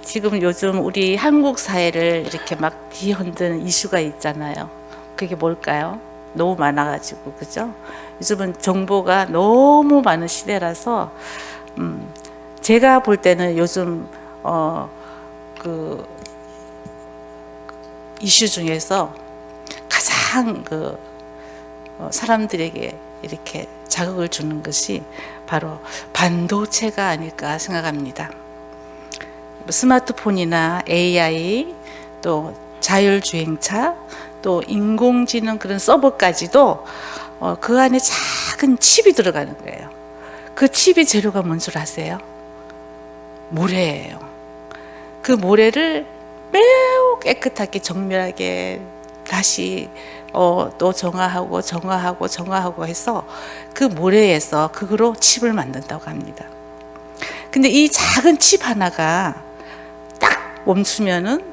지금 요즘 우리 한국 사회를 이렇게 막 뒤흔드는 이슈가 있잖아요. 그게 뭘까요? 너무 많아가지고, 그죠? 요즘은 정보가 너무 많은 시대라서, 제가 볼 때는 요즘, 그 이슈 중에서 가장 사람들에게 이렇게 자극을 주는 것이 바로 반도체가 아닐까 생각합니다. 스마트폰이나 AI, 또 자율주행차, 또 인공지능 그런 서버까지도 그 안에 작은 칩이 들어가는 거예요. 그 칩의 재료가 뭔 줄 아세요? 모래예요. 그 모래를 매우 깨끗하게 정밀하게 다시 또 정화하고 해서 그 모래에서 그거로 칩을 만든다고 합니다. 근데 이 작은 칩 하나가 딱 멈추면은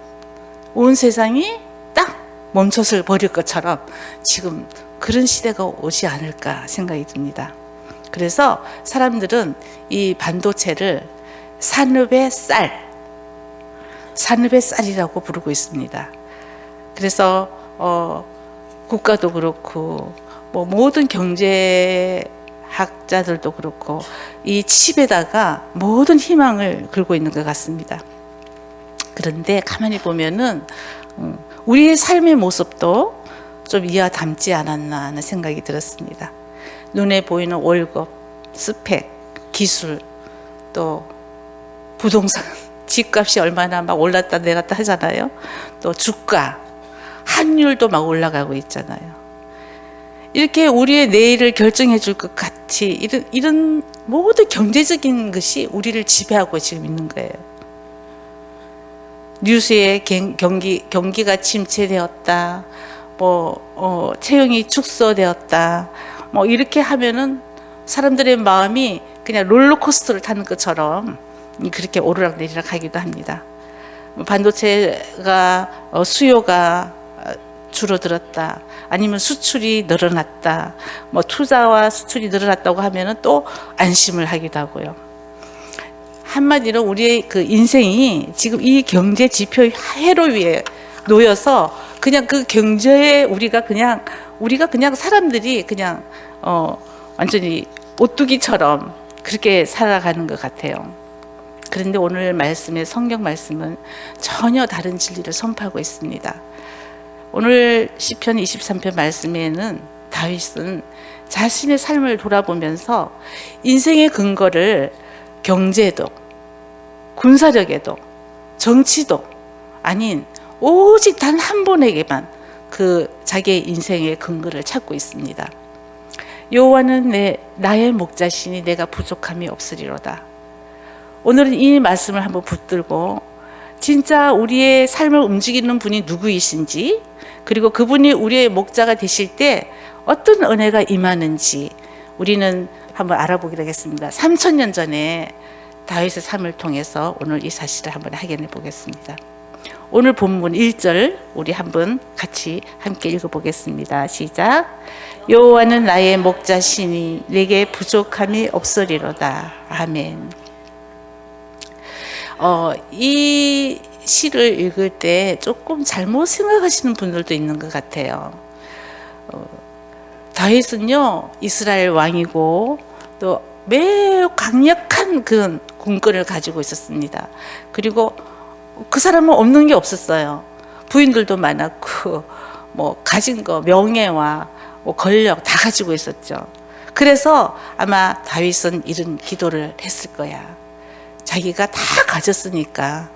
온 세상이 딱 멈춰서 버릴 것처럼 지금 그런 시대가 오지 않을까 생각이 듭니다. 그래서 사람들은 이 반도체를 산업의 쌀이라고 부르고 있습니다. 그래서 국가도 그렇고 뭐 모든 경제학자들도 그렇고 이 칩에다가 모든 희망을 걸고 있는 것 같습니다. 그런데 가만히 보면은 우리의 삶의 모습도 좀 이와 닮지 않았나 하는 생각이 들었습니다. 눈에 보이는 월급, 스펙, 기술, 또 부동산, 집값이 얼마나 막 올랐다 내렸다 하잖아요. 또 주가, 환율도 막 올라가고 있잖아요. 이렇게 우리의 내일을 결정해 줄 것 같이 이런 모든 경제적인 것이 우리를 지배하고 지금 있는 거예요. 뉴스에 경기가 침체되었다, 채용이 축소되었다, 이렇게 하면은 사람들의 마음이 그냥 롤러코스터를 타는 것처럼 그렇게 오르락내리락 하기도 합니다. 반도체가 수요가 줄어들었다, 아니면 수출이 늘어났다, 투자와 수출이 늘어났다고 하면은 또 안심을 하기도 하고요. 한마디로 우리의 그 인생이 지금 이 경제 지표 회로 위에 놓여서 그냥 그 경제에 우리가 그냥 사람들이 그냥 완전히 오뚜기처럼 그렇게 살아가는 것 같아요. 그런데 오늘 말씀의 성경 말씀은 전혀 다른 진리를 선포하고 있습니다. 오늘 시편 23편 말씀에는 다윗은 자신의 삶을 돌아보면서 인생의 근거를 경제도, 군사력에도, 정치도 아닌 오직 단 한 분에게만 그 자기의 인생의 근거를 찾고 있습니다. 여호와는 나의 목자시니 내가 부족함이 없으리로다. 오늘은 이 말씀을 한번 붙들고 진짜 우리의 삶을 움직이는 분이 누구이신지, 그리고 그분이 우리의 목자가 되실 때 어떤 은혜가 임하는지 우리는 한번 알아보기로 하겠습니다. 3000년 전에 다윗의 삶을 통해서 오늘 이 사실을 한번 확인해 보겠습니다. 오늘 본문 1절 우리 한번 같이 함께 읽어보겠습니다. 시작. 여호와는 나의 목자시니 내게 부족함이 없으리로다. 아멘. 이 시를 읽을 때 조금 잘못 생각하시는 분들도 있는 것 같아요. 다윗은요, 이스라엘 왕이고 또 매우 강력한 그 군권을 가지고 있었습니다. 그리고 그 사람은 없는 게 없었어요. 부인들도 많았고 가진 거 명예와 권력 다 가지고 있었죠. 그래서 아마 다윗은 이런 기도를 했을 거야. 자기가 다 가졌으니까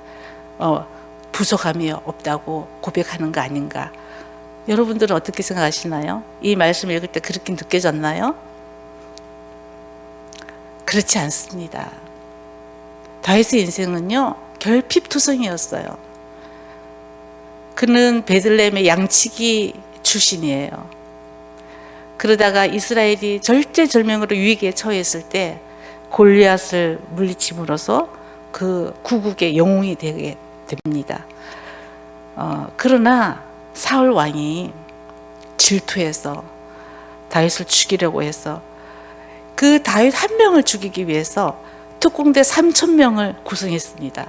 부족함이 없다고 고백하는 거 아닌가. 여러분들은 어떻게 생각하시나요? 이 말씀을 읽을 때 그렇게 느껴졌나요? 그렇지 않습니다. 다윗의 인생은요, 결핍투성이었어요. 그는 베들레헴의 양치기 출신이에요. 그러다가 이스라엘이 절제절명으로 위기에 처했을 때 골리앗을 물리침으로써 그 구국의 영웅이 되게 됩니다. 그러나 사울 왕이 질투해서 다윗을 죽이려고 해서 그 다윗 한 명을 죽이기 위해서 특공대 3000명을 구성했습니다.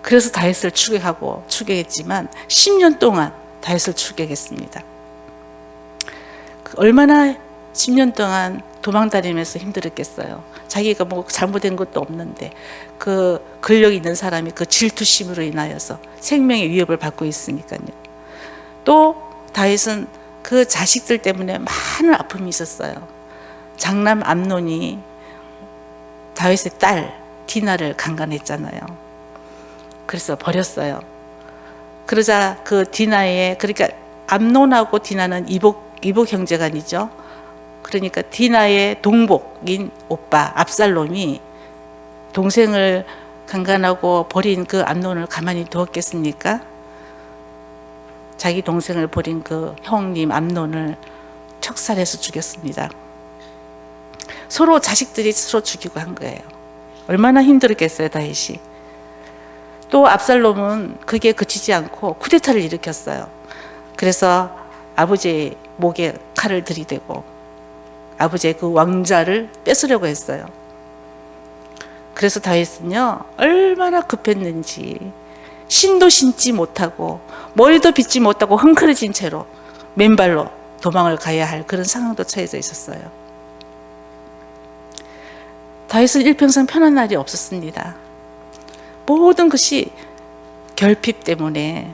그래서 다윗을 추격했지만 10년 동안 다윗을 추격했습니다. 얼마나 10년 동안 도망다니면서 힘들었겠어요. 자기가 뭐 잘못된 것도 없는데 그 권력 있는 사람이 그 질투심으로 인하여서 생명의 위협을 받고 있으니까요. 또 다윗은 그 자식들 때문에 많은 아픔이 있었어요. 장남 암논이 다윗의 딸 디나를 강간했잖아요. 그래서 버렸어요. 그러자 그 디나의, 그러니까 암논하고 디나는 이복 형제간이죠. 그러니까 디나의 동복인 오빠 압살롬이 동생을 강간하고 버린 그 암논을 가만히 두었겠습니까? 자기 동생을 버린 그 형님 암논을 척살해서 죽였습니다. 서로 자식들이 서로 죽이고 한 거예요. 얼마나 힘들었겠어요, 다윗이. 또 압살롬은 그게 그치지 않고 쿠데타를 일으켰어요. 그래서 아버지의 목에 칼을 들이대고 아버지의 그 왕자를 뺏으려고 했어요. 그래서 다윗은요, 얼마나 급했는지 신도 신지 못하고 머리도 빗지 못하고 흥크러진 채로 맨발로 도망을 가야 할 그런 상황도 처해져 있었어요. 다윗은 일평생 편한 날이 없었습니다. 모든 것이 결핍 때문에,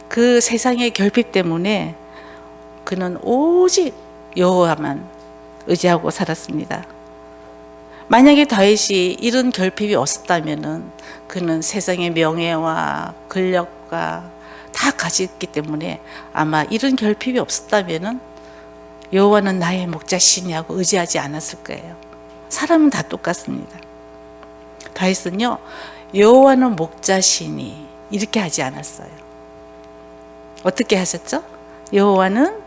그 세상의 결핍 때문에 그는 오직 여호와만 의지하고 살았습니다. 만약에 다윗이 이런 결핍이 없었다면 그는 세상의 명예와 권력과 다 가졌기 때문에 아마 이런 결핍이 없었다면 여호와는 나의 목자시니 하고 의지하지 않았을 거예요. 사람은 다 똑같습니다. 다윗은요, 여호와는 목자시니 이렇게 하지 않았어요. 어떻게 하셨죠? 여호와는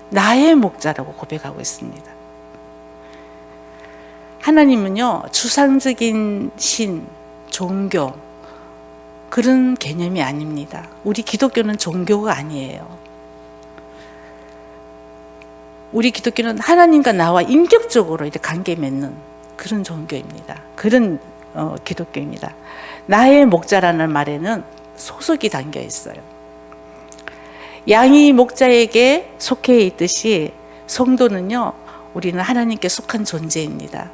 나의 목자라고 고백하고 있습니다. 하나님은요, 추상적인 신, 종교, 그런 개념이 아닙니다. 우리 기독교는 종교가 아니에요. 우리 기독교는 하나님과 나와 인격적으로 이렇게 관계 맺는 그런 종교입니다. 그런 기독교입니다. 나의 목자라는 말에는 소속이 담겨 있어요. 양이 목자에게 속해 있듯이 성도는요, 우리는 하나님께 속한 존재입니다.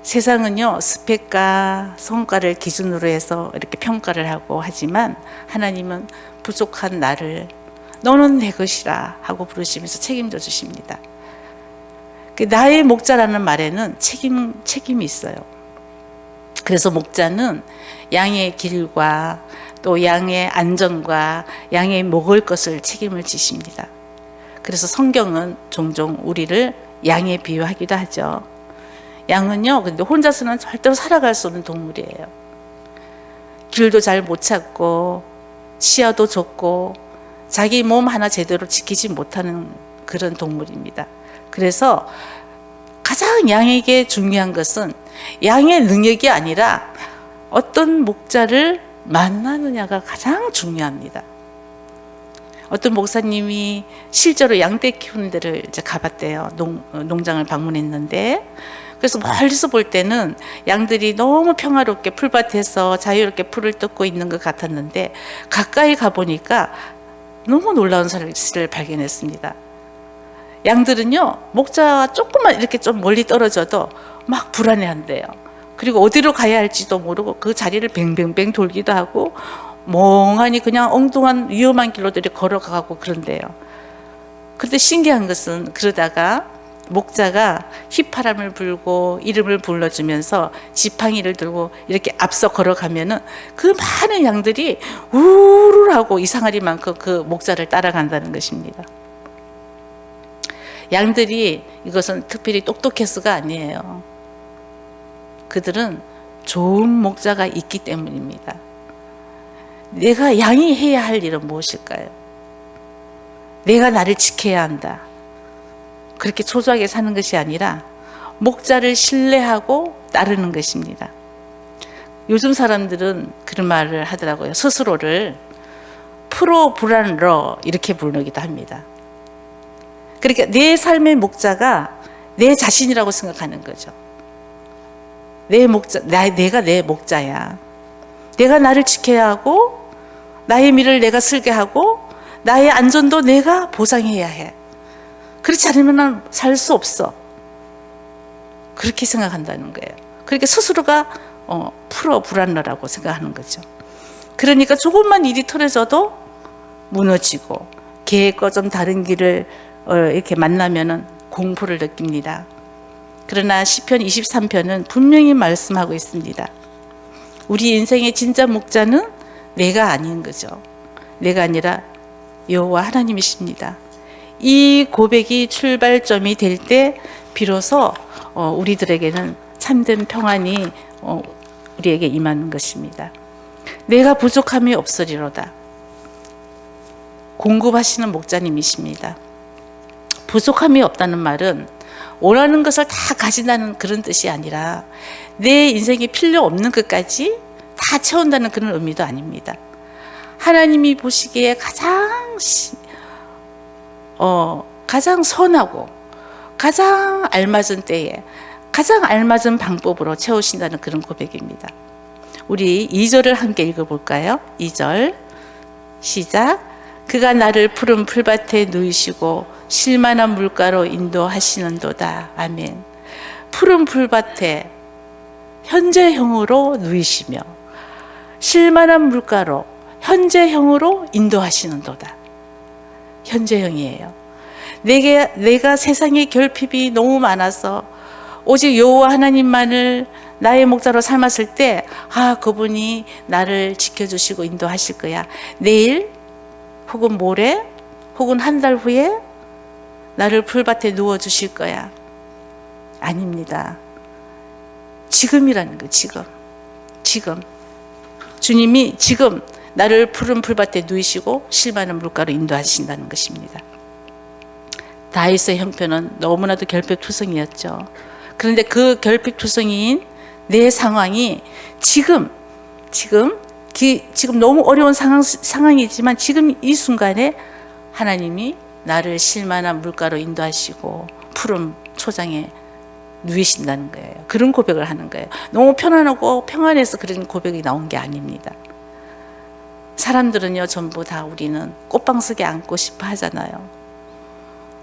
세상은요, 스펙과 성과를 기준으로 해서 이렇게 평가를 하고 하지만 하나님은 부족한 나를 너는 내 것이라 하고 부르시면서 책임져 주십니다. 나의 목자라는 말에는 책임이 있어요. 그래서 목자는 양의 길과 또 양의 안전과 양의 먹을 것을 책임을 지십니다. 그래서 성경은 종종 우리를 양에 비유하기도 하죠. 양은요, 근데 혼자서는 절대로 살아갈 수 없는 동물이에요. 길도 잘 못 찾고 시야도 좁고 자기 몸 하나 제대로 지키지 못하는 그런 동물입니다. 그래서 가장 양에게 중요한 것은 양의 능력이 아니라 어떤 목자를 만나느냐가 가장 중요합니다. 어떤 목사님이 실제로 양떼 키우는 데를 이제 가봤대요. 농장을 방문했는데, 그래서 멀리서 볼 때는 양들이 너무 평화롭게 풀밭에서 자유롭게 풀을 뜯고 있는 것 같았는데 가까이 가보니까 너무 놀라운 사실을 발견했습니다. 양들은요, 목자와 조금만 이렇게 좀 멀리 떨어져도 막 불안해한대요. 그리고 어디로 가야 할지도 모르고 그 자리를 뱅뱅뱅 돌기도 하고 멍하니 그냥 엉뚱한 위험한 길로들이 걸어가고 그런대요. 그런데 신기한 것은 그러다가 목자가 휘파람을 불고 이름을 불러주면서 지팡이를 들고 이렇게 앞서 걸어가면은 그 많은 양들이 우르르하고 이상하리만큼 그 목자를 따라간다는 것입니다. 양들이 이것은 특별히 똑똑해서가 아니에요. 그들은 좋은 목자가 있기 때문입니다. 내가 양이 해야 할 일은 무엇일까요? 내가 나를 지켜야 한다. 그렇게 초조하게 사는 것이 아니라 목자를 신뢰하고 따르는 것입니다. 요즘 사람들은 그런 말을 하더라고요. 스스로를 프로브란러 이렇게 부르기도 합니다. 그러니까 내 삶의 목자가 내 자신이라고 생각하는 거죠. 내 목자, 내가 내 목자야. 내가 나를 지켜야 하고 나의 미래를 내가 설계하고 나의 안전도 내가 보장해야 해. 그렇지 않으면 살 수 없어. 그렇게 생각한다는 거예요. 그러니까 스스로가 불안하라고 생각하는 거죠. 그러니까 조금만 일이 틀어져도 무너지고 계획과 좀 다른 길을 이렇게 만나면은 공포를 느낍니다. 그러나 시편 23편은 분명히 말씀하고 있습니다. 우리 인생의 진짜 목자는 내가 아닌 거죠. 내가 아니라 여호와 하나님이십니다. 이 고백이 출발점이 될 때 비로소 우리들에게는 참된 평안이 우리에게 임하는 것입니다. 내가 부족함이 없으리로다. 공급하시는 목자님이십니다. 부족함이 없다는 말은 원하는 것을 다 가진다는 그런 뜻이 아니라 내 인생에 필요 없는 것까지 다 채운다는 그런 의미도 아닙니다. 하나님이 보시기에 가장 선하고 가장 알맞은 때에 가장 알맞은 방법으로 채우신다는 그런 고백입니다. 우리 2절을 함께 읽어볼까요? 2절 시작. 그가 나를 푸른 풀밭에 누이시고 쉴만한 물가로 인도하시는도다. 아멘. 푸른 풀밭에 현재형으로 누이시며 쉴만한 물가로 현재형으로 인도하시는도다. 현재형이에요. 내가 세상의 결핍이 너무 많아서 오직 여호와 하나님만을 나의 목자로 삼았을 때 그분이 나를 지켜주시고 인도하실 거야. 내일 혹은 모레 혹은 한 달 후에 나를 풀밭에 누워주실 거야. 아닙니다. 지금이라는 거예요. 지금 주님이 지금 나를 푸른 풀밭에 누이시고 쉴만한 물가로 인도하신다는 것입니다. 다윗의 형편은 너무나도 결핍투성이었죠. 그런데 그 결핍투성이인 내 상황이 지금 너무 어려운 상황이지만 지금 이 순간에 하나님이 나를 쉴만한 물가로 인도하시고 푸른 초장에 누이신다는 거예요. 그런 고백을 하는 거예요. 너무 편안하고 평안해서 그런 고백이 나온 게 아닙니다. 사람들은요, 전부 다 우리는 꽃방석에 앉고 싶어 하잖아요.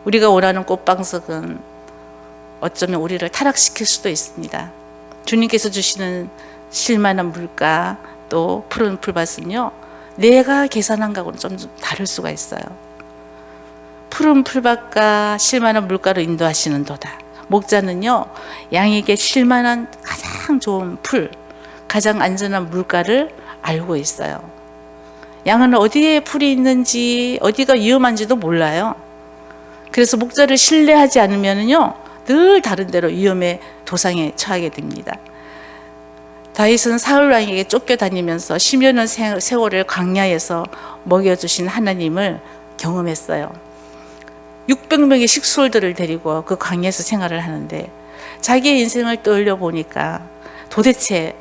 우리가 원하는 꽃방석은 어쩌면 우리를 타락시킬 수도 있습니다. 주님께서 주시는 쉴만한 물가 또 푸른 풀밭은요, 내가 계산한 것하고는 좀 다를 수가 있어요. 푸른 풀밭과 쉴만한 물가로 인도하시는 도다. 목자는요, 양에게 쉴만한 가장 좋은 풀, 가장 안전한 물가를 알고 있어요. 양은 어디에 풀이 있는지 어디가 위험한지도 몰라요. 그래서 목자를 신뢰하지 않으면요, 늘 다른 데로 위험의 도상에 처하게 됩니다. 다윗은 사울 왕에게 쫓겨다니면서 10여 년 세월을 광야에서 먹여주신 하나님을 경험했어요. 600명의 식솔들을 데리고 그 광야에서 생활을 하는데 자기의 인생을 떠올려 보니까 도대체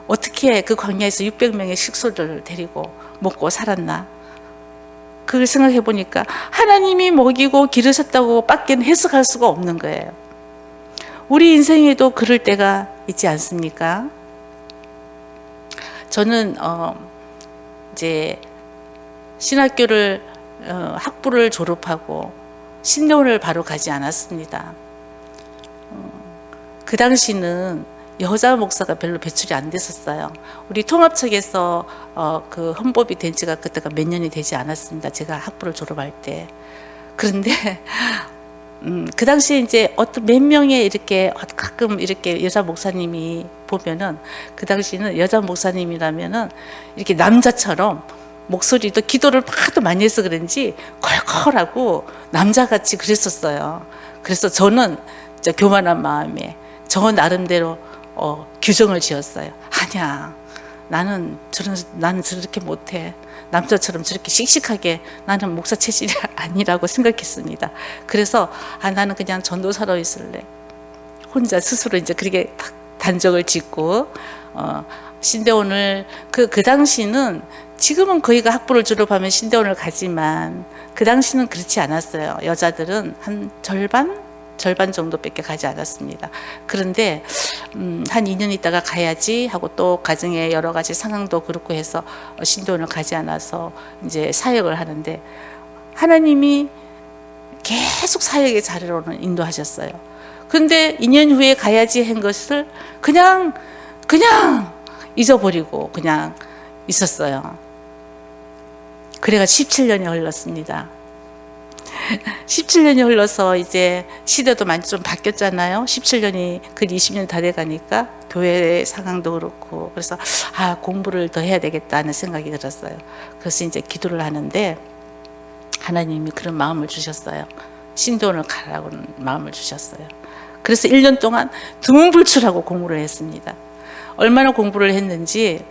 어떻게 그 광야에서 600명의 식솔들을 데리고 먹고 살았나? 그걸 생각해 보니까 하나님이 먹이고 기르셨다고 밖에 해석할 수가 없는 거예요. 우리 인생에도 그럴 때가 있지 않습니까? 저는 이제 신학교를 학부를 졸업하고 신대원을 바로 가지 않았습니다. 그 당시는 여자 목사가 별로 배출이 안 됐었어요. 우리 통합청에서 그 헌법이 된 지가 그때가 몇 년이 되지 않았습니다. 제가 학부를 졸업할 때. 그런데 그 당시에 이제 어떤 몇 명의 이렇게 가끔 이렇게 여자 목사님이 보면은 그 당시는 여자 목사님이라면은 이렇게 남자처럼 목소리도 기도를 하도 많이 해서 그런지 컬컬하고 남자같이 그랬었어요. 그래서 저는 진짜 교만한 마음에 저 나름대로 규정을 지었어요. 아니야, 나는 저렇게 못해. 남자처럼 저렇게 씩씩하게 나는 목사 체질이 아니라고 생각했습니다. 그래서 나는 그냥 전도사로 있을래. 혼자 스스로 이제 그렇게 단정을 짓고 신대원을 그 당시는 지금은 거의가 학부를 졸업하면 신대원을 가지만 그 당시는 그렇지 않았어요. 여자들은 한 절반 정도밖에 가지 않았습니다. 그런데 한 2년 있다가 가야지 하고 또 가정의 여러 가지 상황도 그렇고 해서 신도원을 가지 않아서 이제 사역을 하는데 하나님이 계속 사역의 자리로는 인도하셨어요. 근데 2년 후에 가야지 한 것을 그냥 잊어버리고 그냥 있었어요. 그래가 17년이 흘렀습니다. 17년이 흘러서 이제 시대도 많이 좀 바뀌었잖아요. 17년이 그 20년 다 돼가니까 교회 상황도 그렇고 그래서 공부를 더 해야 되겠다는 생각이 들었어요. 그래서 이제 기도를 하는데 하나님이 그런 마음을 주셨어요. 신도원을 가라고 마음을 주셨어요. 그래서 1년 동안 두문불출하고 공부를 했습니다. 얼마나 공부를 했는지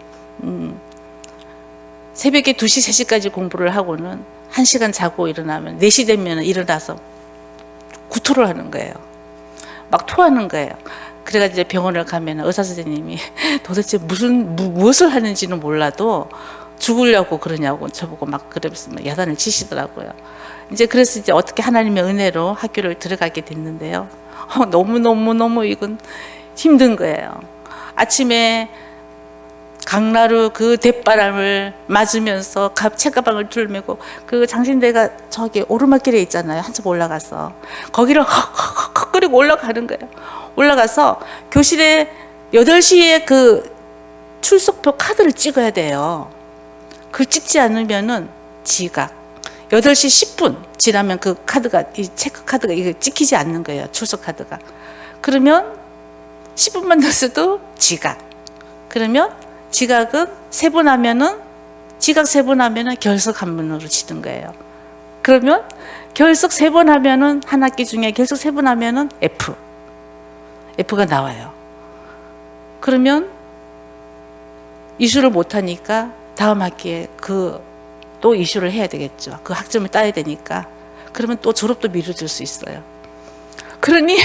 새벽에 2시, 3시까지 공부를 하고는 1시간 자고 일어나면 4시 되면 일어나서 구토를 하는 거예요. 막 토하는 거예요. 그래가지고 이제 병원을 가면 의사 선생님이 도대체 무엇을 하는지는 몰라도 죽으려고 그러냐고 저보고 막 그러면서 야단을 치시더라고요. 이제 그래서 이제 어떻게 하나님의 은혜로 학교를 들어가게 됐는데요. 너무 이건 힘든 거예요. 아침에 강나루 그 대바람을 맞으면서 책가방을 둘매고 그 장신대가 저기 오르막길에 있잖아요. 한참 올라가서 거기를 헉헉헉 올라가는 거예요. 올라가서 교실에 8시에 그 출석표 카드를 찍어야 돼요. 그걸 찍지 않으면은 지각. 8시 10분 지나면 그 카드가, 이 체크 카드가 이게 찍히지 않는 거예요. 출석 카드가. 그러면 10분만 늦어도 지각. 그러면 지각은 3번 하면은, 지각 3번 하면은 결석 1번으로 치는 거예요. 그러면 결석 3번 하면은, 한 학기 중에 결석 3번 하면은 F가 나와요. 그러면 이수를 못하니까 다음 학기에 또 이수를 해야 되겠죠. 그 학점을 따야 되니까. 그러면 또 졸업도 미뤄질 수 있어요. 그러니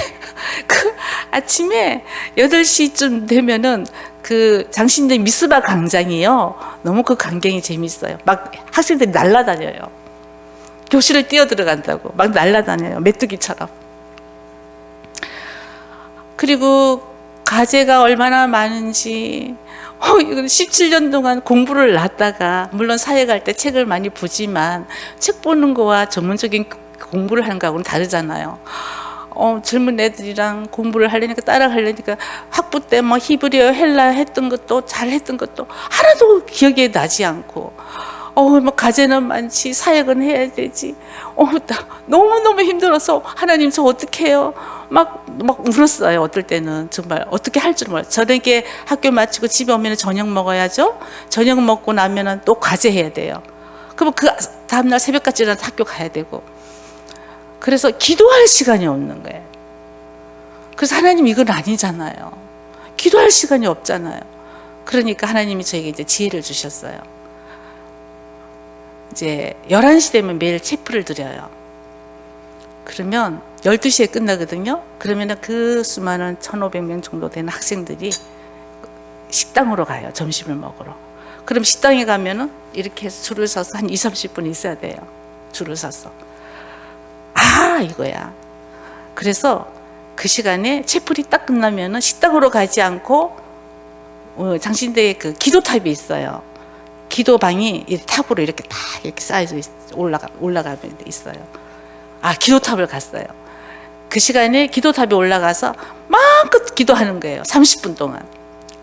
그 아침에 8시쯤 되면은 그 장신대 미스바 광장이요. 너무 그 광경이 재밌어요. 막 학생들이 날아다녀요. 교실을 뛰어 들어간다고. 막 날아다녀요. 메뚜기처럼. 그리고 과제가 얼마나 많은지, 이건 17년 동안 공부를 놨다가, 물론 사회 갈 때 책을 많이 보지만, 책 보는 거와 전문적인 공부를 하는 거하고는 다르잖아요. 젊은 애들이랑 공부를 하려니까 따라가려니까 학부 때 뭐 히브리어 헬라 했던 것도 잘했던 것도 하나도 기억에 나지 않고 뭐 과제는 많지 사역은 해야 되지 너무너무 힘들어서 하나님 저 어떻게 해요? 막 울었어요. 어떨 때는 정말 어떻게 할 줄 몰라요. 저녁에 학교 마치고 집에 오면 저녁 먹어야죠. 저녁 먹고 나면은 또 과제 해야 돼요. 그럼 그 다음날 새벽까지 일어나서 학교 가야 되고 그래서 기도할 시간이 없는 거예요. 그래서 하나님 이건 아니잖아요. 기도할 시간이 없잖아요. 그러니까 하나님이 저에게 이제 지혜를 주셨어요. 이제 11시 되면 매일 체프를 드려요. 그러면 12시에 끝나거든요. 그러면 그 수많은 1,500명 정도 되는 학생들이 식당으로 가요. 점심을 먹으러. 그럼 식당에 가면은 이렇게 줄을 서서 한 20-30분 있어야 돼요. 줄을 서서. 이거야. 그래서 그 시간에 채플이 딱 끝나면은 식당으로 가지 않고 장신대에 그 기도탑이 있어요. 기도방이 탑으로 이렇게 딱 이렇게 쌓여져 올라가면 있어요. 기도탑을 갔어요. 그 시간에 기도탑에 올라가서 마음껏 기도하는 거예요. 30분 동안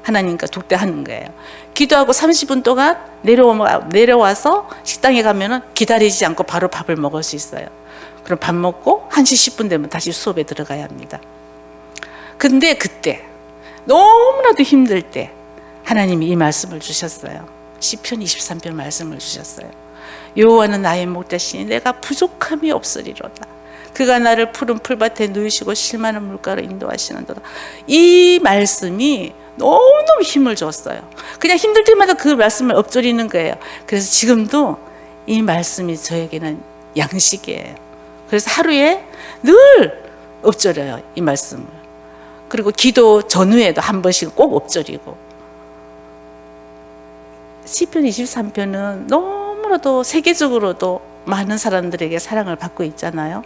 하나님과 독대하는 거예요. 기도하고 30분 동안 내려와서 식당에 가면은 기다리지 않고 바로 밥을 먹을 수 있어요. 그럼 밥 먹고 1시 10분 되면 다시 수업에 들어가야 합니다. 근데 그때 너무나도 힘들 때 하나님이 이 말씀을 주셨어요. 시편 23편 말씀을 주셨어요. 여호와는 나의 목자시니 내가 부족함이 없으리로다. 그가 나를 푸른 풀밭에 누이시고 실만한 물가로 인도하시는도다. 이 말씀이 너무너무 힘을 줬어요. 그냥 힘들 때마다 그 말씀을 엎조리는 거예요. 그래서 지금도 이 말씀이 저에게는 양식이에요. 그래서 하루에 늘 엎조려요. 이 말씀을. 그리고 기도 전후에도 한 번씩 꼭 엎조리고. 시편 23편은 너무나도 세계적으로도 많은 사람들에게 사랑을 받고 있잖아요.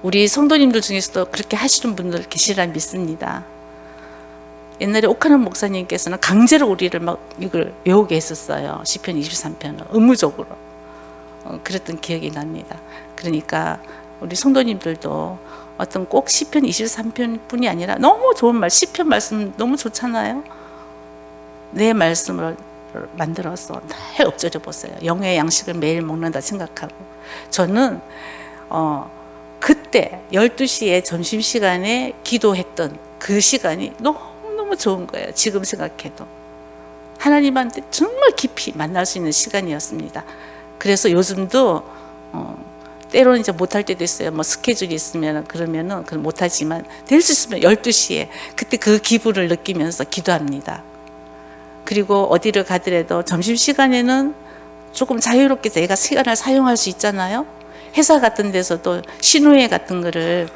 우리 성도님들 중에서도 그렇게 하시는 분들 계시리라 믿습니다. 옛날에 옥하는 목사님께서는 강제로 우리를 막 이걸 외우게 했었어요. 시편 23편을 의무적으로. 그랬던 기억이 납니다. 그러니까 우리 성도님들도 어떤 꼭 시편 23편뿐이 아니라 너무 좋은 말, 시편 말씀 너무 좋잖아요. 내 말씀을 만들어서 늘 엎드려 보세요. 영의 양식을 매일 먹는다 생각하고. 저는 그때 12시에 점심시간에 기도했던 그 시간이 너무 좋은 거예요. 지금 생각해도. 하나님한테 정말 깊이 만날 수 있는 시간이었습니다. 그래서 요즘도 때로는 이제 못할 때도 있어요. 뭐 스케줄이 있으면 그러면은 못하지만 될 수 있으면 12시에 그때 그 기분을 느끼면서 기도합니다. 그리고 어디를 가더라도 점심시간에는 조금 자유롭게 내가 시간을 사용할 수 있잖아요. 회사 같은 데서도 신우회 같은 거를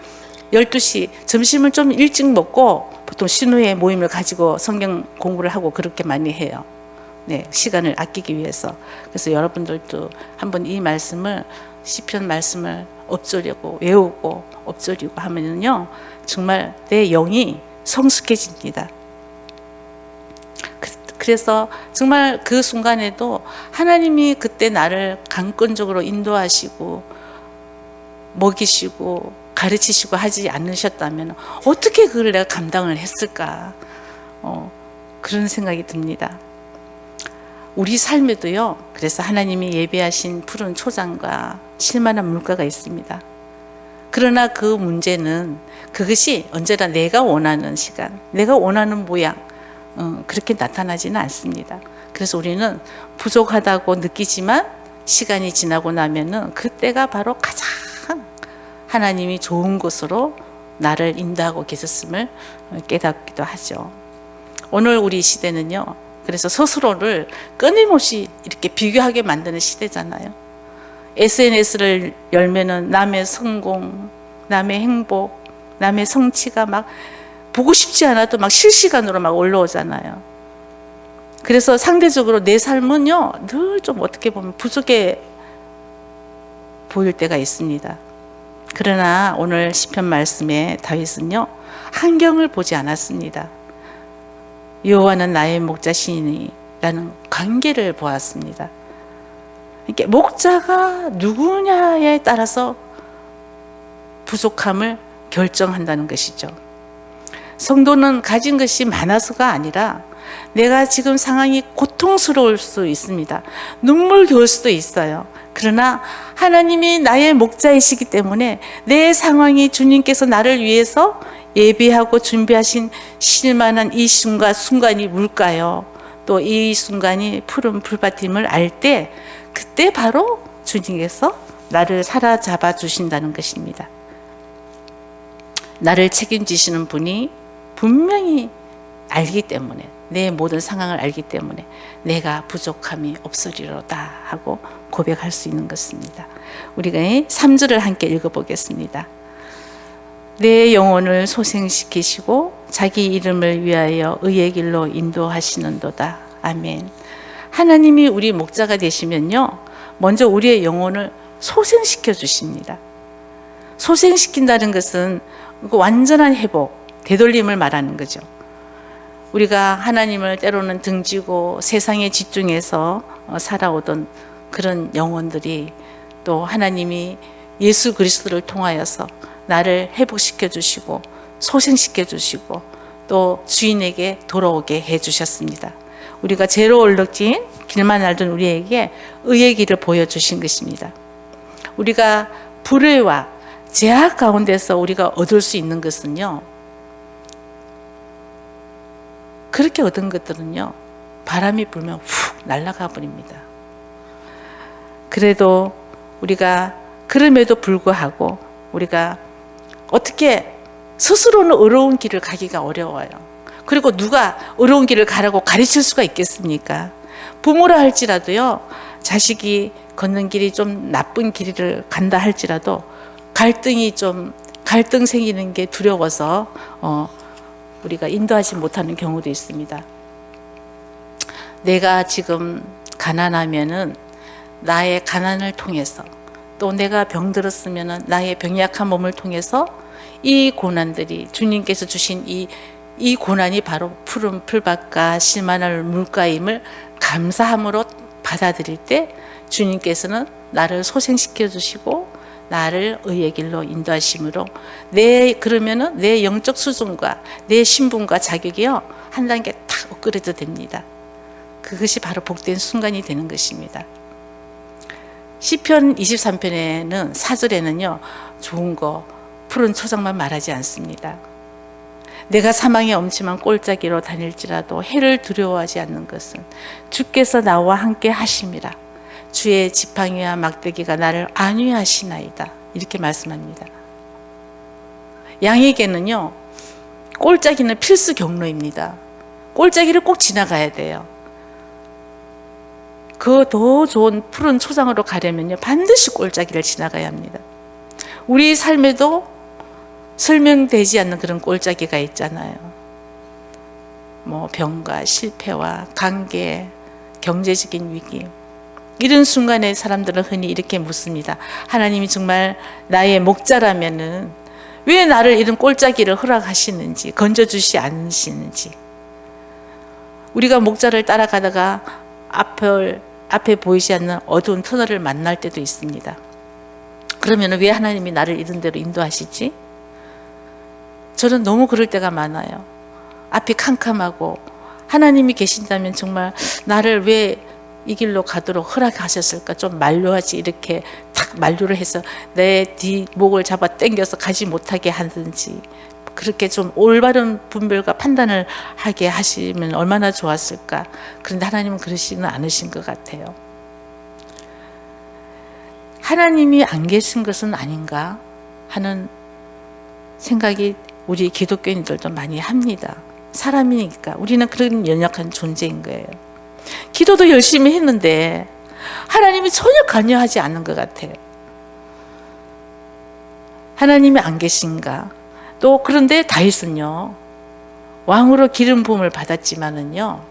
12시 점심을 좀 일찍 먹고 보통 신우회 모임을 가지고 성경 공부를 하고 그렇게 많이 해요. 네, 시간을 아끼기 위해서. 그래서 여러분들도 한번 이 말씀을, 시편 말씀을 엎조리고 외우고 엎조리고 하면은요, 정말 내 영이 성숙해집니다. 그래서 정말 그 순간에도 하나님이 그때 나를 강권적으로 인도하시고 먹이시고 가르치시고 하지 않으셨다면 어떻게 그걸 내가 감당을 했을까? 그런 생각이 듭니다. 우리 삶에도요, 그래서 하나님이 예비하신 푸른 초장과 실만한 물가가 있습니다. 그러나 그 문제는 그것이 언제나 내가 원하는 시간, 내가 원하는 모양, 그렇게 나타나지는 않습니다. 그래서 우리는 부족하다고 느끼지만 시간이 지나고 나면은 그때가 바로 가장 하나님이 좋은 곳으로 나를 인도하고 계셨음을 깨닫기도 하죠. 오늘 우리 시대는요, 그래서 스스로를 끊임없이 이렇게 비교하게 만드는 시대잖아요. SNS를 열면은 남의 성공, 남의 행복, 남의 성취가 막 보고 싶지 않아도 막 실시간으로 막 올라오잖아요. 그래서 상대적으로 내 삶은요, 늘 좀 어떻게 보면 부족해 보일 때가 있습니다. 그러나 오늘 시편 말씀에 다윗은요, 환경을 보지 않았습니다. 여호와는 나의 목자시니라는 관계를 보았습니다. 이렇게 목자가 누구냐에 따라서 부족함을 결정한다는 것이죠. 성도는 가진 것이 많아서가 아니라 내가 지금 상황이 고통스러울 수 있습니다. 눈물겨울 수도 있어요. 그러나 하나님이 나의 목자이시기 때문에 내 상황이 주님께서 나를 위해서 예비하고 준비하신 쉴만한 이 순간이 뭘까요? 또 이 순간이 푸른 풀밭임을 알 때 그때 바로 주님께서 나를 사로잡아 주신다는 것입니다. 나를 책임지시는 분이 분명히 알기 때문에, 내 모든 상황을 알기 때문에 내가 부족함이 없으리로다 하고 고백할 수 있는 것입니다. 우리가 3절을 함께 읽어보겠습니다. 내 영혼을 소생시키시고 자기 이름을 위하여 의의 길로 인도하시는도다. 아멘. 하나님이 우리 목자가 되시면요, 먼저 우리의 영혼을 소생시켜 주십니다. 소생시킨다는 것은 완전한 회복, 되돌림을 말하는 거죠. 우리가 하나님을 때로는 등지고 세상에 집중해서 살아오던 그런 영혼들이 또 하나님이 예수 그리스도를 통하여서 나를 회복시켜 주시고 소생시켜 주시고 또 주인에게 돌아오게 해 주셨습니다. 우리가 죄로 얼룩진 길만 알던 우리에게 의의 길을 보여주신 것입니다. 우리가 불의와 죄악 가운데서 우리가 얻을 수 있는 것은요, 그렇게 얻은 것들은요, 바람이 불면 훅 날아가 버립니다. 그래도 우리가 그럼에도 불구하고 우리가 어떻게 스스로는 어려운 길을 가기가 어려워요. 그리고 누가 어려운 길을 가라고 가르칠 수가 있겠습니까? 부모라 할지라도요, 자식이 걷는 길이 좀 나쁜 길을 간다 할지라도 갈등 생기는 게 두려워서 우리가 인도하지 못하는 경우도 있습니다. 내가 지금 가난하면은 나의 가난을 통해서, 또 내가 병들었으면은 나의 병약한 몸을 통해서 이 고난들이, 주님께서 주신 이 이 고난이 바로 푸른 풀밭과 실만한 물가임을 감사함으로 받아들일 때 주님께서는 나를 소생시켜 주시고 나를 의의 길로 인도하심으로 그러면은 내 영적 수준과 내 신분과 자격이요 한 단계 탁 업그레이드 됩니다. 그것이 바로 복된 순간이 되는 것입니다. 시편 23편에는 4절에는요 좋은 거 푸른 초장만 말하지 않습니다. 내가 사망의 엄침한 꼴짜기로 다닐지라도 해를 두려워하지 않는 것은 주께서 나와 함께 하심이라. 주의 지팡이와 막대기가 나를 안위하시나이다. 이렇게 말씀합니다. 양에게는요 꼴짜기는 필수 경로입니다. 꼴짜기를 꼭 지나가야 돼요. 그 더 좋은 푸른 초장으로 가려면요 반드시 꼴짜기를 지나가야 합니다. 우리 삶에도 설명되지 않는 그런 꼴짜기가 있잖아요. 뭐 병과 실패와 관계, 경제적인 위기, 이런 순간에 사람들은 흔히 이렇게 묻습니다. 하나님이 정말 나의 목자라면은 왜 나를 이런 꼴짜기를 허락하시는지, 건져주시 않으시는지. 우리가 목자를 따라가다가 앞에 보이지 않는 어두운 터널을 만날 때도 있습니다. 그러면 왜 하나님이 나를 이런 데로 인도하시지? 저는 너무 그럴 때가 많아요. 앞이 캄캄하고 하나님이 계신다면 정말 나를 왜 이 길로 가도록 허락하셨을까? 좀 만류하지. 이렇게 탁 만류를 해서 내 뒷목을 잡아 당겨서 가지 못하게 하든지, 그렇게 좀 올바른 분별과 판단을 하게 하시면 얼마나 좋았을까. 그런데 하나님은 그러시는 않으신 것 같아요. 하나님이 안 계신 것은 아닌가 하는 생각이 우리 기독교인들도 많이 합니다. 사람이니까 우리는 그런 연약한 존재인 거예요. 기도도 열심히 했는데 하나님이 전혀 관여하지 않는 것 같아요. 하나님이 안 계신가? 또 그런데 다윗은요 왕으로 기름 부음을 받았지만은요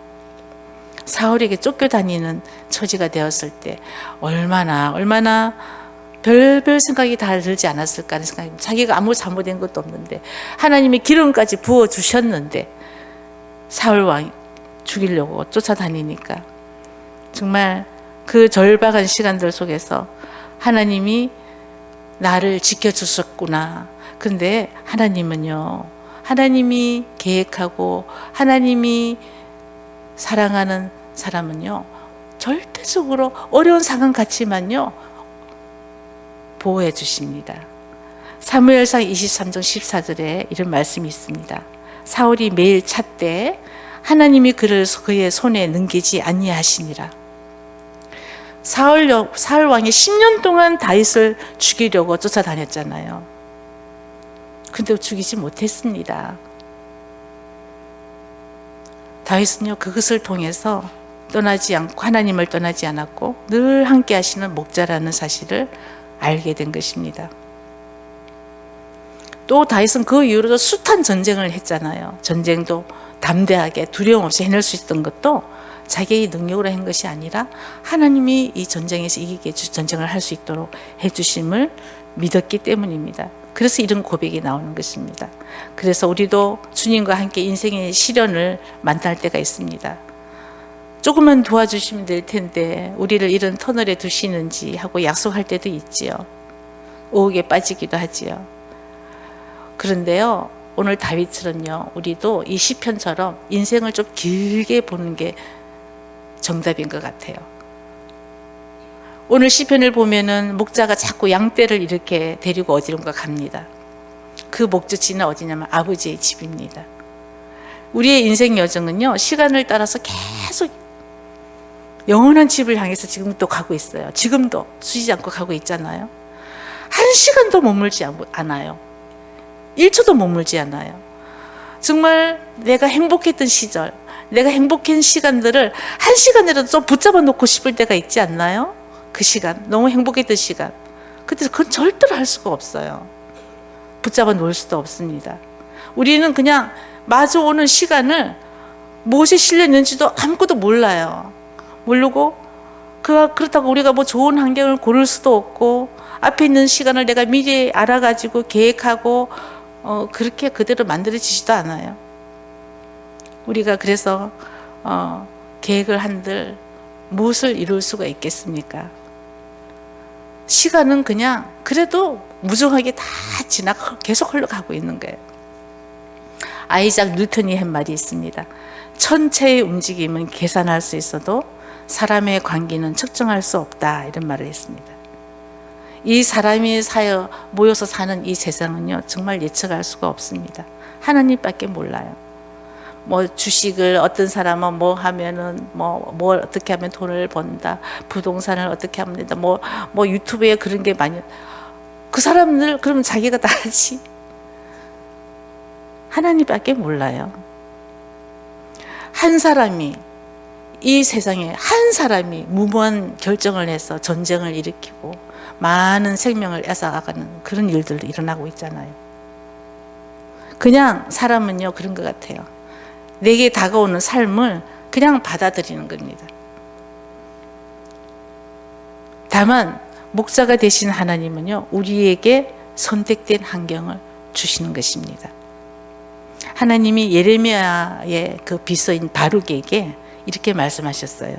사울에게 쫓겨다니는 처지가 되었을 때 얼마나 별별 생각이 다 들지 않았을까 하는 생각이, 자기가 아무 잘못된 것도 없는데 하나님이 기름까지 부어주셨는데 사울 왕이 죽이려고 쫓아다니니까 정말 그 절박한 시간들 속에서 하나님이 나를 지켜주셨구나. 근데 하나님은요, 하나님이 계획하고 하나님이 사랑하는 사람은요 절대적으로 어려운 상황 같지만요 보호해 주십니다. 사무엘상 23장 14절에 이런 말씀이 있습니다. 사울이 매일 찾되 하나님이 그를 그의 손에 넘기지 아니하시니라. 사울 왕이 10년 동안 다윗을 죽이려고 쫓아다녔잖아요. 근데 죽이지 못했습니다. 다윗은요 그것을 통해서 떠나지 않고 하나님을 떠나지 않았고 늘 함께 하시는 목자라는 사실을 알게 된 것입니다. 또 다윗은 그 이후로도 숱한 전쟁을 했잖아요. 전쟁도 담대하게 두려움 없이 해낼 수 있던 것도 자기의 능력으로 한 것이 아니라 하나님이 이 전쟁에서 이기게 전쟁을 할 수 있도록 해주심을 믿었기 때문입니다. 그래서 이런 고백이 나오는 것입니다. 그래서 우리도 주님과 함께 인생의 시련을 만날 때가 있습니다. 조금만 도와주시면 될 텐데 우리를 이런 터널에 두시는지 하고 약속할 때도 있지요. 오흑에 빠지기도 하지요. 그런데요 오늘 다윗처럼요 우리도 이 시편처럼 인생을 좀 길게 보는 게 정답인 것 같아요. 오늘 시편을 보면은 목자가 자꾸 양떼를 이렇게 데리고 어디론가 갑니다. 그 목적지는 어디냐면 아버지의 집입니다. 우리의 인생 여정은요 시간을 따라서 계속 영원한 집을 향해서 지금도 가고 있어요. 지금도 쉬지 않고 가고 있잖아요. 한 시간도 머물지 않아요. 1초도 머물지 않아요. 정말 내가 행복했던 시절, 내가 행복한 시간들을 한 시간이라도 좀 붙잡아 놓고 싶을 때가 있지 않나요? 그 시간, 너무 행복했던 시간. 근데 그건 절대로 할 수가 없어요. 붙잡아 놓을 수도 없습니다. 우리는 그냥 마주오는 시간을 무엇에 실렸는지도 아무것도 몰라요. 모르고 그렇다고 우리가 뭐 좋은 환경을 고를 수도 없고 앞에 있는 시간을 내가 미리 알아가지고 계획하고 그렇게 그대로 만들어지지도 않아요. 우리가 그래서 계획을 한들 무엇을 이룰 수가 있겠습니까? 시간은 그냥 그래도 무정하게 다 계속 흘러가고 있는 거예요. 아이작 뉴턴이 한 말이 있습니다. 천체의 움직임은 계산할 수 있어도 사람의 관계는 측정할 수 없다, 이런 말을 했습니다. 이 사람이 모여서 사는 이 세상은요, 정말 예측할 수가 없습니다. 하나님밖에 몰라요. 뭐 주식을 어떤 사람은 뭐 하면은 뭘 어떻게 하면 돈을 번다, 부동산을 어떻게 하면 된다, 뭐 유튜브에 그런 게 많이, 그 사람들 그러면 자기가 다 하지. 하나님밖에 몰라요. 한 사람이, 이 세상에 한 사람이 무모한 결정을 해서 전쟁을 일으키고 많은 생명을 앗아가는 그런 일들도 일어나고 있잖아요. 그냥 사람은요, 그런 것 같아요. 내게 다가오는 삶을 그냥 받아들이는 겁니다. 다만 목자가 되신 하나님은요, 우리에게 선택된 환경을 주시는 것입니다. 하나님이 예레미야의 그 비서인 바룩에게 이렇게 말씀하셨어요.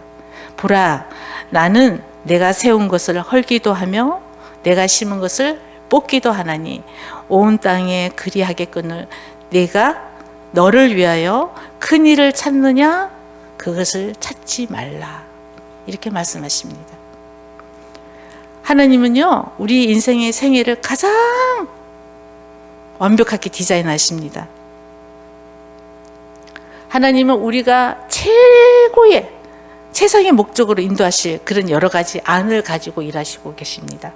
보라, 나는 내가 세운 것을 헐기도 하며 내가 심은 것을 뽑기도 하나니 온 땅에 그리하겠거늘 내가 너를 위하여 큰 일을 찾느냐? 그것을 찾지 말라. 이렇게 말씀하십니다. 하나님은요, 우리 인생의 생애를 가장 완벽하게 디자인하십니다. 하나님은 우리가 최상의 목적으로 인도하실 그런 여러 가지 안을 가지고 일하시고 계십니다.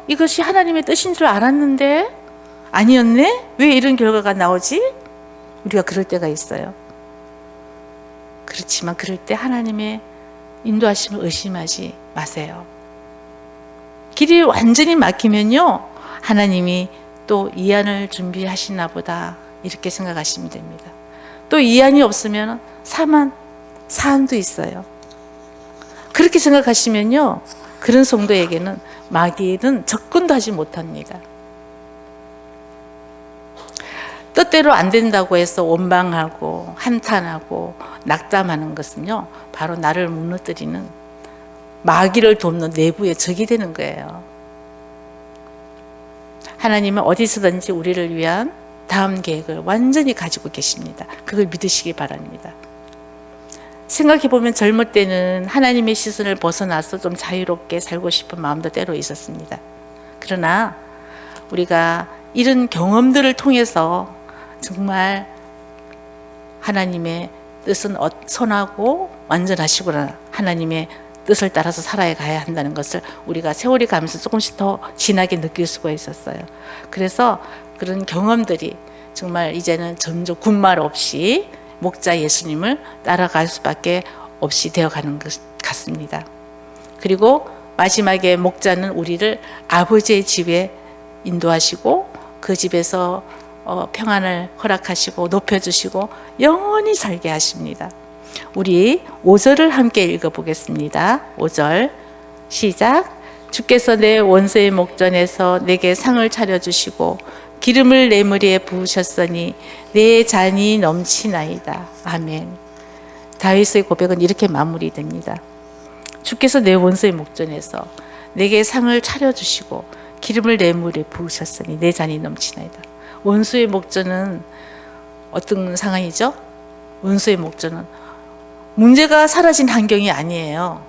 이것이 하나님의 뜻인 줄 알았는데 아니었네? 왜 이런 결과가 나오지? 우리가 그럴 때가 있어요. 그렇지만 그럴 때 하나님의 인도하심을 의심하지 마세요. 길이 완전히 막히면요, 하나님이 또 이안을 준비하시나 보다, 이렇게 생각하시면 됩니다. 또 이안이 없으면 사안도 있어요. 그렇게 생각하시면요, 그런 성도에게는 마귀는 접근도 하지 못합니다. 뜻대로 안 된다고 해서 원망하고 한탄하고 낙담하는 것은요, 바로 나를 무너뜨리는, 마귀를 돕는 내부의 적이 되는 거예요. 하나님은 어디서든지 우리를 위한 다음 계획을 완전히 가지고 계십니다. 그걸 믿으시기 바랍니다. 생각해보면 젊을 때는 하나님의 시선을 벗어나서 좀 자유롭게 살고 싶은 마음도 때로 있었습니다. 그러나 우리가 이런 경험들을 통해서 정말 하나님의 뜻은 선하고 완전하시구나, 하나님의 뜻을 따라서 살아가야 한다는 것을 우리가 세월이 가면서 조금씩 더 진하게 느낄 수가 있었어요. 그래서 그런 경험들이 정말 이제는 점점 군말 없이 목자 예수님을 따라갈 수밖에 없이 되어가는 것 같습니다. 그리고 마지막에 목자는 우리를 아버지의 집에 인도하시고 그 집에서 평안을 허락하시고 높여주시고 영원히 살게 하십니다. 우리 5절을 함께 읽어보겠습니다. 5절 시작. 주께서 내 원수의 목전에서 내게 상을 차려주시고 기름을 내 머리에 부으셨으니 내 잔이 넘치나이다. 아멘. 다윗의 고백은 이렇게 마무리됩니다. 주께서 내 원수의 목전에서 내게 상을 차려주시고 기름을 내 머리에 부으셨으니 내 잔이 넘치나이다. 원수의 목전은 어떤 상황이죠? 원수의 목전은 문제가 사라진 환경이 아니에요.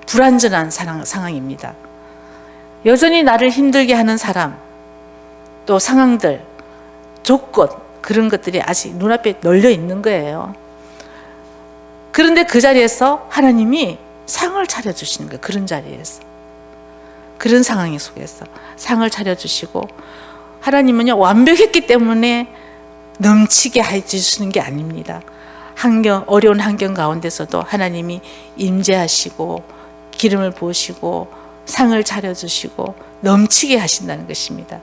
불완전한 상황입니다. 여전히 나를 힘들게 하는 사람, 또 상황들, 조건, 그런 것들이 아직 눈앞에 널려 있는 거예요. 그런데 그 자리에서 하나님이 상을 차려주시는 거예요. 그런 자리에서, 그런 상황 속에서 상을 차려주시고, 하나님은요, 완벽했기 때문에 넘치게 해주시는 게 아닙니다. 어려운 환경 가운데서도 하나님이 임재하시고 기름을 부으시고 상을 차려주시고 넘치게 하신다는 것입니다.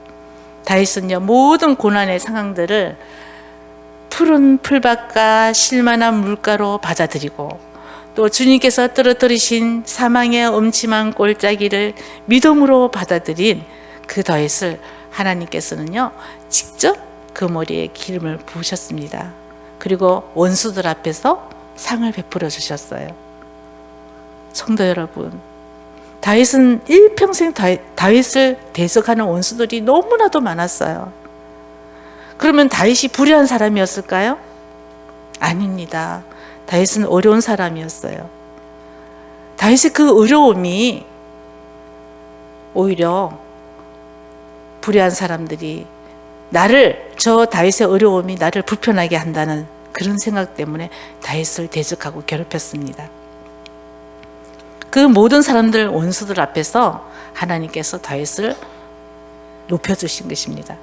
다윗은요, 모든 고난의 상황들을 푸른 풀밭과 실만한 물가로 받아들이고 또 주님께서 떨어뜨리신 사망의 음침한 골짜기를 믿음으로 받아들인 그 다윗을 하나님께서는요, 직접 그 머리에 기름을 부으셨습니다. 그리고 원수들 앞에서 상을 베풀어 주셨어요. 성도 여러분, 다윗은 일평생 다윗을 대적하는 원수들이 너무나도 많았어요. 그러면 다윗이 불의한 사람이었을까요? 아닙니다. 다윗은 어려운 사람이었어요. 다윗의 그 어려움이 오히려 불의한 사람들이 저 다윗의 어려움이 나를 불편하게 한다는 그런 생각 때문에 다윗을 대적하고 괴롭혔습니다. 그 모든 사람들 원수들 앞에서 하나님께서 다윗을 높여주신 것입니다.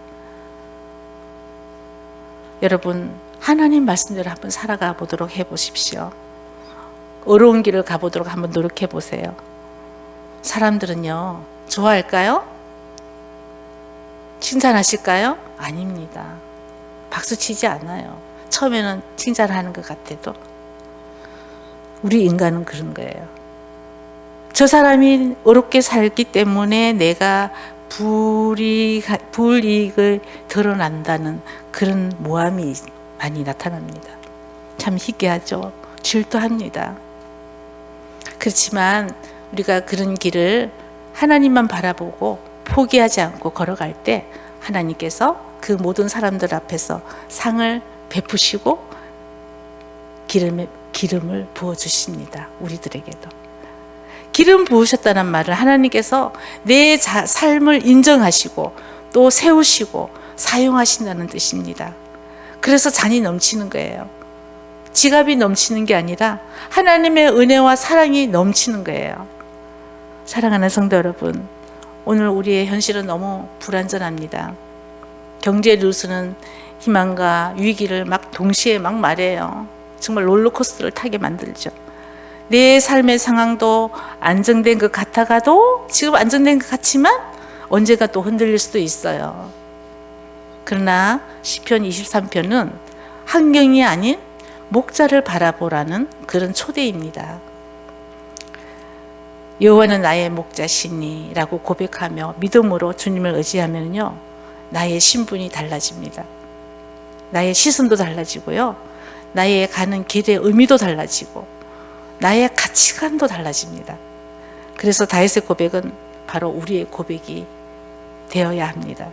여러분, 하나님 말씀대로 한번 살아가 보도록 해보십시오. 어려운 길을 가보도록 한번 노력해 보세요. 사람들은요, 좋아할까요? 칭찬하실까요? 아닙니다. 박수 치지 않아요. 처음에는 칭찬하는 것 같아도. 우리 인간은 그런 거예요. 저 사람이 어렵게 살기 때문에 내가 불이익을 드러난다는 그런 모함이 많이 나타납니다. 참 희귀하죠. 질투합니다. 그렇지만 우리가 그런 길을 하나님만 바라보고 포기하지 않고 걸어갈 때 하나님께서 그 모든 사람들 앞에서 상을 베푸시고 기름을 부어주십니다. 우리들에게도. 기름 부으셨다는 말을 하나님께서 내 삶을 인정하시고 또 세우시고 사용하신다는 뜻입니다. 그래서 잔이 넘치는 거예요. 지갑이 넘치는 게 아니라 하나님의 은혜와 사랑이 넘치는 거예요. 사랑하는 성도 여러분, 오늘 우리의 현실은 너무 불안전합니다. 경제 뉴스는 희망과 위기를 동시에 말해요. 정말 롤러코스터를 타게 만들죠. 내 삶의 상황도 안정된 것 같아가도 지금 안정된 것 같지만 언젠가 또 흔들릴 수도 있어요. 그러나 시편 23편은 환경이 아닌 목자를 바라보라는 그런 초대입니다. 여호와는 나의 목자시니 라고 고백하며 믿음으로 주님을 의지하면요, 나의 신분이 달라집니다. 나의 시선도 달라지고요, 나의 가는 길의 의미도 달라지고 나의 가치관도 달라집니다. 그래서 다윗의 고백은 바로 우리의 고백이 되어야 합니다.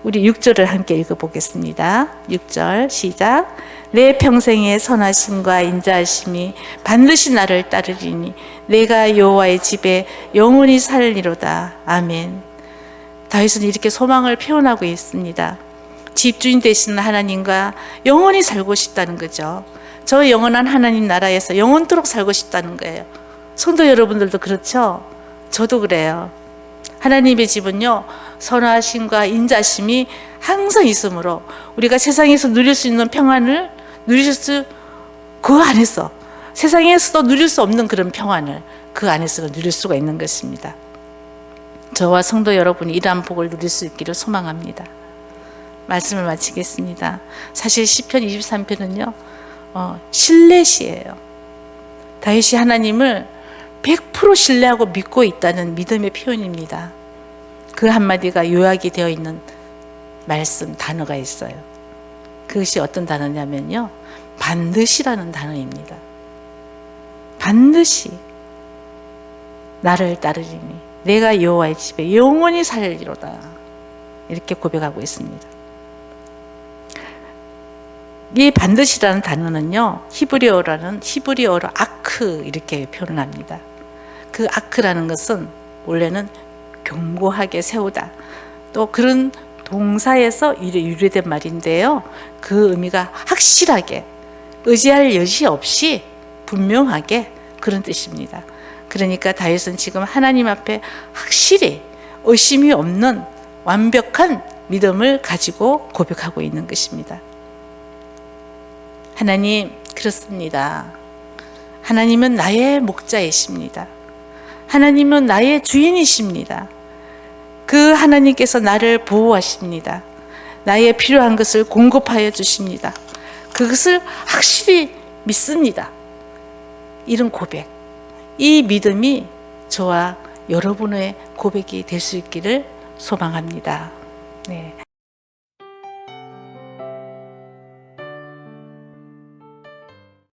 우리 6절을 함께 읽어보겠습니다. 6절 시작. 내 평생의 선하심과 인자하심이 반드시 나를 따르리니 내가 여호와의 집에 영원히 살리로다. 아멘. 다윗은 이렇게 소망을 표현하고 있습니다. 집주인 되시는 하나님과 영원히 살고 싶다는 거죠. 저 영원한 하나님 나라에서 영원토록 살고 싶다는 거예요. 성도 여러분들도 그렇죠? 저도 그래요. 하나님의 집은요, 선하심과 인자심이 항상 있으므로 우리가 세상에서 누릴 수 있는 평안을 그 안에서, 세상에서도 누릴 수 없는 그런 평안을 그 안에서 누릴 수가 있는 것입니다. 저와 성도 여러분이 이러한 복을 누릴 수 있기를 소망합니다. 말씀을 마치겠습니다. 사실 시편 23편은요, 신뢰시예요. 다윗이 하나님을 100% 신뢰하고 믿고 있다는 믿음의 표현입니다. 그 한마디가 요약이 되어 있는 말씀, 단어가 있어요. 그것이 어떤 단어냐면요, 반드시라는 단어입니다. 반드시 나를 따르리니 내가 여호와의 집에 영원히 살리로다. 이렇게 고백하고 있습니다. 이 반드시라는 단어는요, 히브리어로 아크 이렇게 표현을 합니다. 그 아크라는 것은 원래는 견고하게 세우다, 또 그런 동사에서 유래된 말인데요, 그 의미가 확실하게, 의지할 여지 없이 분명하게 그런 뜻입니다. 그러니까 다윗은 지금 하나님 앞에 확실히 의심이 없는 완벽한 믿음을 가지고 고백하고 있는 것입니다. 하나님, 그렇습니다. 하나님은 나의 목자이십니다. 하나님은 나의 주인이십니다. 그 하나님께서 나를 보호하십니다. 나의 필요한 것을 공급하여 주십니다. 그것을 확실히 믿습니다. 이런 고백, 이 믿음이 저와 여러분의 고백이 될 수 있기를 소망합니다. 네.